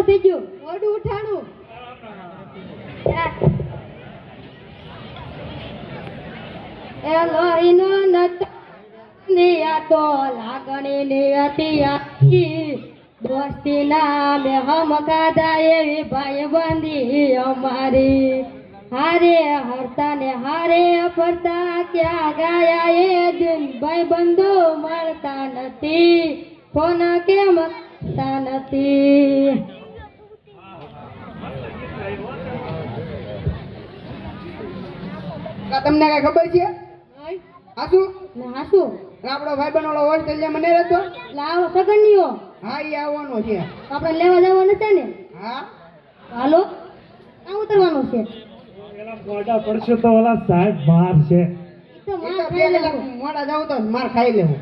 મોડું થઈ ગયું. મોઢું ઉઠાણું. એ લોહીનો નતો નિયા તો લાગણી નિયતી આખી દોસ્તી નામે હમ કાદા એવી ભાઈબંધી અમારી હારે હરતા ને હારે ફરતા ક્યાં ગયા એ દિન ભાઈબંધો મળતા નથી ફોન કેમ કરતા નથી. તમને કઈ ખબર છે હાસુ ને હાસુ આપણો ભાઈબંધ વાળો હોસ્ટેલ મને રહેતો લાવો સગનીઓ. હા ઈ આવવાનો છે. આપણે લેવા જવાનું છે ને. હા હાલો આ ઉતરવાનું છે. પેલા મોડા પડશે તો ઓલા સાહેબ બહાર છે. ઈ તો ઈ માર તો ખાઈ બે લેવું. કલાક મોડા જાવ તો માર ખાઈ લેવું.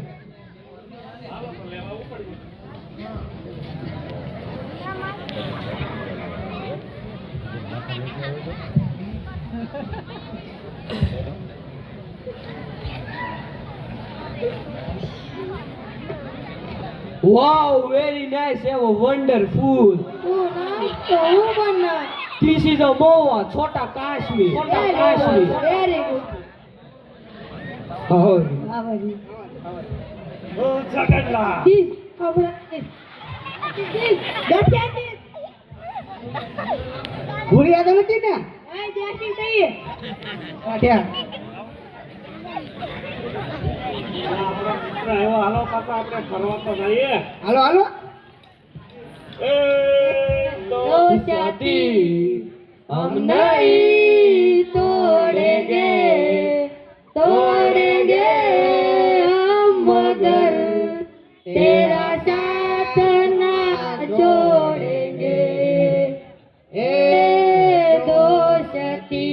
Wow, very nice, ever wonderful. હું નાઈ તો હું બનાવ. This is a Moa, Chota Kashmir. Chota Kashmir. Very good. Oh, આવડી. ઓ જગન્નાથ. જી આપણે જી ગઠિયાજી. ભૂરી યાદ નથી ને આ જાસી કહીએ. કાઠિયા એવો હાલો કાકા આપણે ફરવા તો જઈએ. હાલો હાલો એ दो साथी हम नहीं तोड़ेंगे तोड़ेंगे हम मगर तेरा साथ ना छोड़ेंगे ए दोस्ती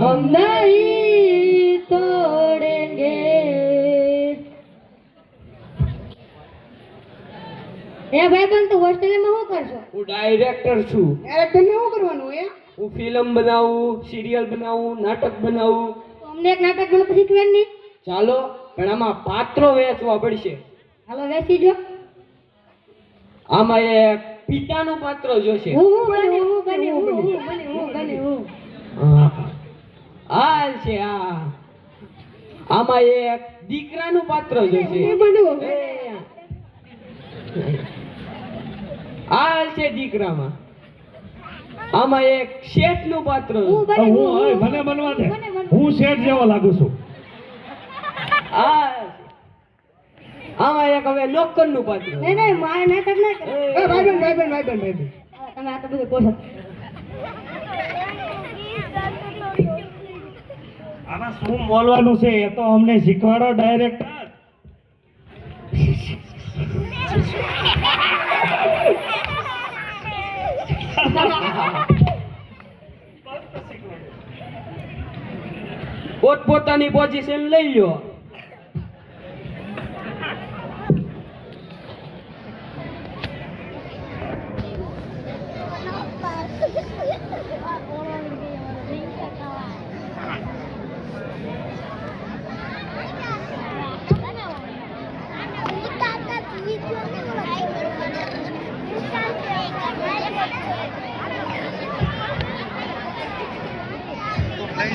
हम नहीं तोड़ेंगे. એ ભાઈબંધ તો હોસ્ટેલમાં શું કરશો? હું ડાયરેક્ટર છું. ડાયરેક્ટર ને શું કરવાનું એ હું ફિલ્મ બનાવું, સિરિયલ બનાવું, નાટક બનાવું. તો અમને એક નાટક બનાવતા શીખવે નહીં. ચાલો, પણ આમાં પાત્રો વેચવા પડશે. હાલો વેચી જો. આમાં એક પિતાનું પાત્ર જોશે. હું બને. હાલ છે આ. આમાં એક દીકરાનું પાત્ર જોશે. હાલ છે દીકરામાં. આમાં એક શેઠનું પાત્ર જોશે. હું ઓય મને બનવા દે. હું શેઠ જેવો લાગુ છું. હાલ છે. આમાં એક હવે નોકરનું પાત્ર જોશે. નહીં મારે નાટક ના કરે. એ ભાઈબંધ ભાઈબંધ ભાઈબંધ ભાઈબંધ તમે આ તો બધું કહો છો. આમાં શું બોલવાનું છે એ તો અમને શીખવાડો ડાયરેક્ટર. પોતપોતાની પોઝિશન લઈ લો.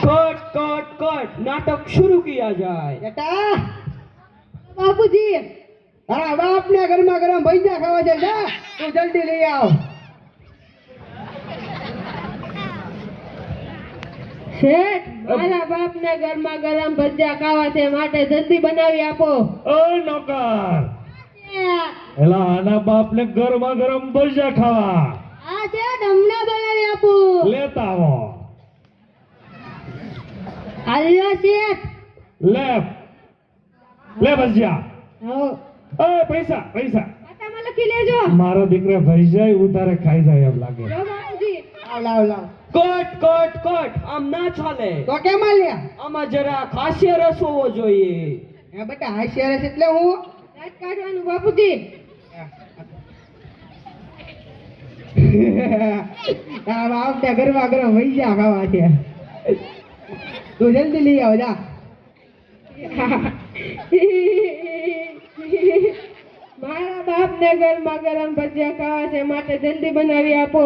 कट कट कट नाटक शुरू किया जाए. બેટા બાપુજી તારા બાપ ને ગરમા ગરમ ભજીયા ખાવા છે જા તું જલ્દી લઈ આવ. શેઠ મારા બાપને ગરમા ગરમ ભજીયા ખાવા છે માટે જલ્દી બનાવી આપો. ઓ નોકર એલા આના બાપને ગરમા ગરમ ભજીયા ખાવા આ શેઠ હમણાં બનાવી આપો. લેતા આવો. હાલ્યો શેઠ. લે લે ભજીયા. આવો એ પૈસા પૈસા ખાતામાં લખી લેજો. મારો દીકરો ભજીયા ઉતારે ખાઈ જાય એમ લાગે. લો બાપુજી. લાવ લાવ લાવ કટ કટ કટ આમ ના ચાલે. તો કેમ આલ્યા આમાં જરા ખાસ્ય રસ હોવો જોઈએ. હે બેટા હાસ્ય રસ એટલે હું દાંત કાઢવાનું બાપુજી. તારા બાપ ને ગરમા ગરમ ભજીયા ખાવા છે તું જલ્દી લઈ આવ જા. મારા બાપને ગરમા ગરમ ભજીયા ખાવા છે માટે જલ્દી બનાવી આપો.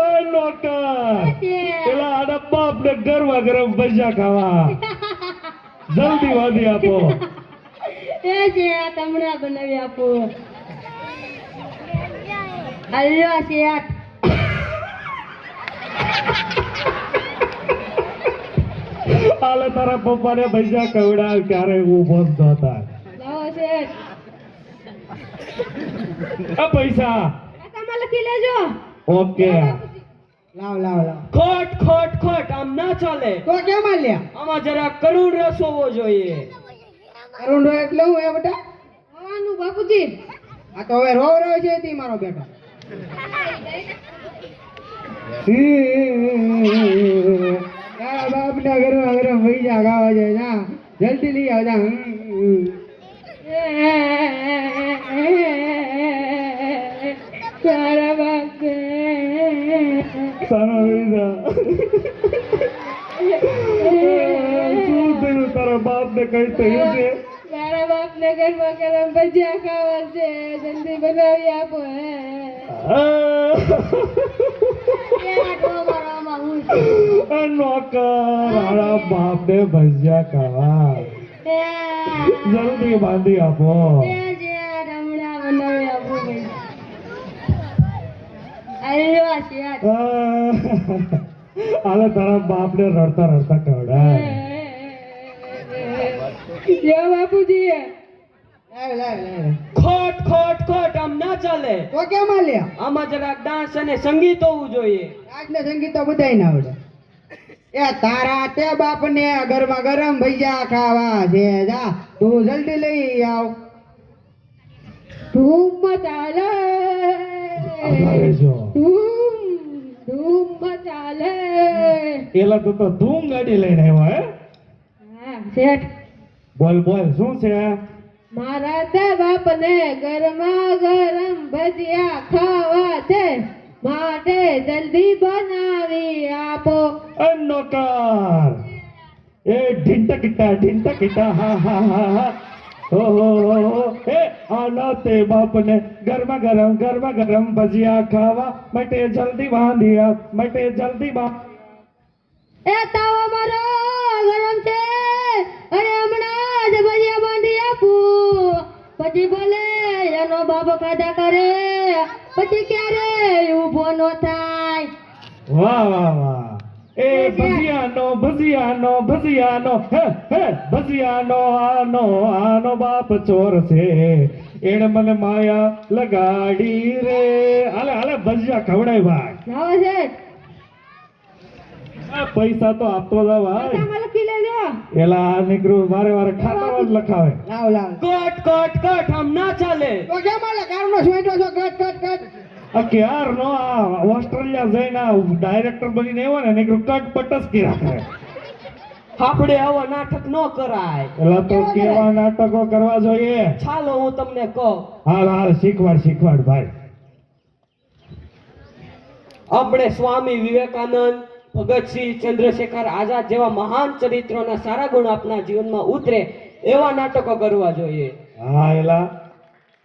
ઓય નોકર પેલા આના બાપને ગરમા ગરમ ભજીયા ખાવા જલ્દી વાંધી આપો. એ છે તમને બનાવી આપો. અલ્યો શેઠ. હાલે તારા પપ્પાને ભજીયા ખવડાવ ક્યારે ઊભો જ ન થાય. લાવો શેઠ. આ પૈસા ખાતામાં લખી લેજો. ઓકે. લાવ લાવ લાવ ખોટ ખોટ ખોટ આમ ના ચાલે. તો કેમ આલ્યા આમાં જરા કરુણ રસ હોવો જોઈએ. અરુણ એટલે હું એ બેટા ખાવાનું બાપુજી. આ તો હવે રોવ રોવ છે તી મારો બેટો તારા બાપના ઘરમાં ગરમ પૈસા ખાવા છે જા જલ્દી લઈ આવ જા તારા બાપ તારા વિના શું થયું? તારા બાપને કઈ થયું છે? તારા બાપને ગરમા ગરમ ભજીયા ખાવા છે જલ્દી બનાવી આપો. નોકર મારા બાપને ભજીયા ખાવા જલ્દી બાંધી આપો. બનાવી આપો. અલ્યો શેઠ. હાલે તારા બાપને રડતા રડતા ખવડાય. લ્યો બાપુજી. લાવ લાવ લાવ ખોટ ખોટ ખોટ આમ ના ચાલે. તો કેમ આલ્યા આમાં જરાક ડાન્સ અને સંગીત હોવું જોઈએ. આજને સંગીત તો બધાય ના આવડે એ તારા તે બાપને ગરમા ગરમ ભજીયા ખાવા છે જા તું જલ્દી લઈ આવ ધૂમ મચાલે. આભારે છો. ધૂમ મચાલે. પેલા તો ધૂમ ગાડી લઈને આવ્યો હે. હા શેઠ. બોલ બોલ શું છે? મારા તે બાપને ગરમા ગરમ ભજીયા ખાવા છે માટે જલ્દી બનાવી આપો. નોકર એ ઢીંટા કિટા હા હા હા હા ઓહો એ આના તે બાપને ગરમા ગરમ ભજીયા ખાવા માટે જલ્દી બાંધી આપ માટે જલ્દી એ તાવો મારો ગરમ છે અને હમણાં જ ભજીયા બાંધી આપું. પછી બોલે એનો બાપ કાદા કરે પછી ક્યારે ઊભો ન થાય. વાહ વાહ વાહ એ ભજીયાનો હે ભજીયાનો આનો બાપ ચોર છે એને મને માયા લગાડી રે. હાલે હાલે ભજીયા ખવડાય ભાઈ. લાવો શેઠ. આ પૈસા તો આપતો જા ભાઈ. ખાતામાં લખી લેજો. એલા આ નીકળું વારે ખાતામાં જ લખાવે. લાવ લાવ કટ કટ કટ આમ ના ચાલે. તો કેમ આલ્યા કારનો સ્વેટો છો કટ કટ કટ આ ક્યારનો આ ઓસ્ટ્રેલિયા જઈને ડાયરેક્ટર બનીને આવ્યો ને નીકળું કટ પટસકી રાખે. આપણે આવા નાટક ન કરાય. એલા તો કેવા નાટકો કરવા જોઈએ. ચાલો હું તમને કહું. હાલ હાલ શીખવાડ ભાઈ. આપણે સ્વામી વિવેકાનંદ, ભગતસિંહ, ચંદ્રશેખર આઝાદ જેવા મહાન ચરિત્રોના સારા ગુણ આપના જીવનમાં ઉતરે એવા નાટકો કરવા જોઈએ. હા એલા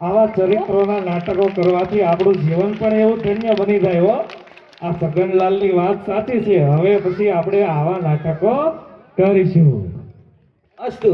આવા ચરિત્રોના નાટકો કરવાથી આપણું જીવન પણ એવું ધન્ય બની જાય હો. આ સગનલાલની વાત સાચી છે. હવે પછી આપણે આવા નાટકો કરીશું. અસ્તુ.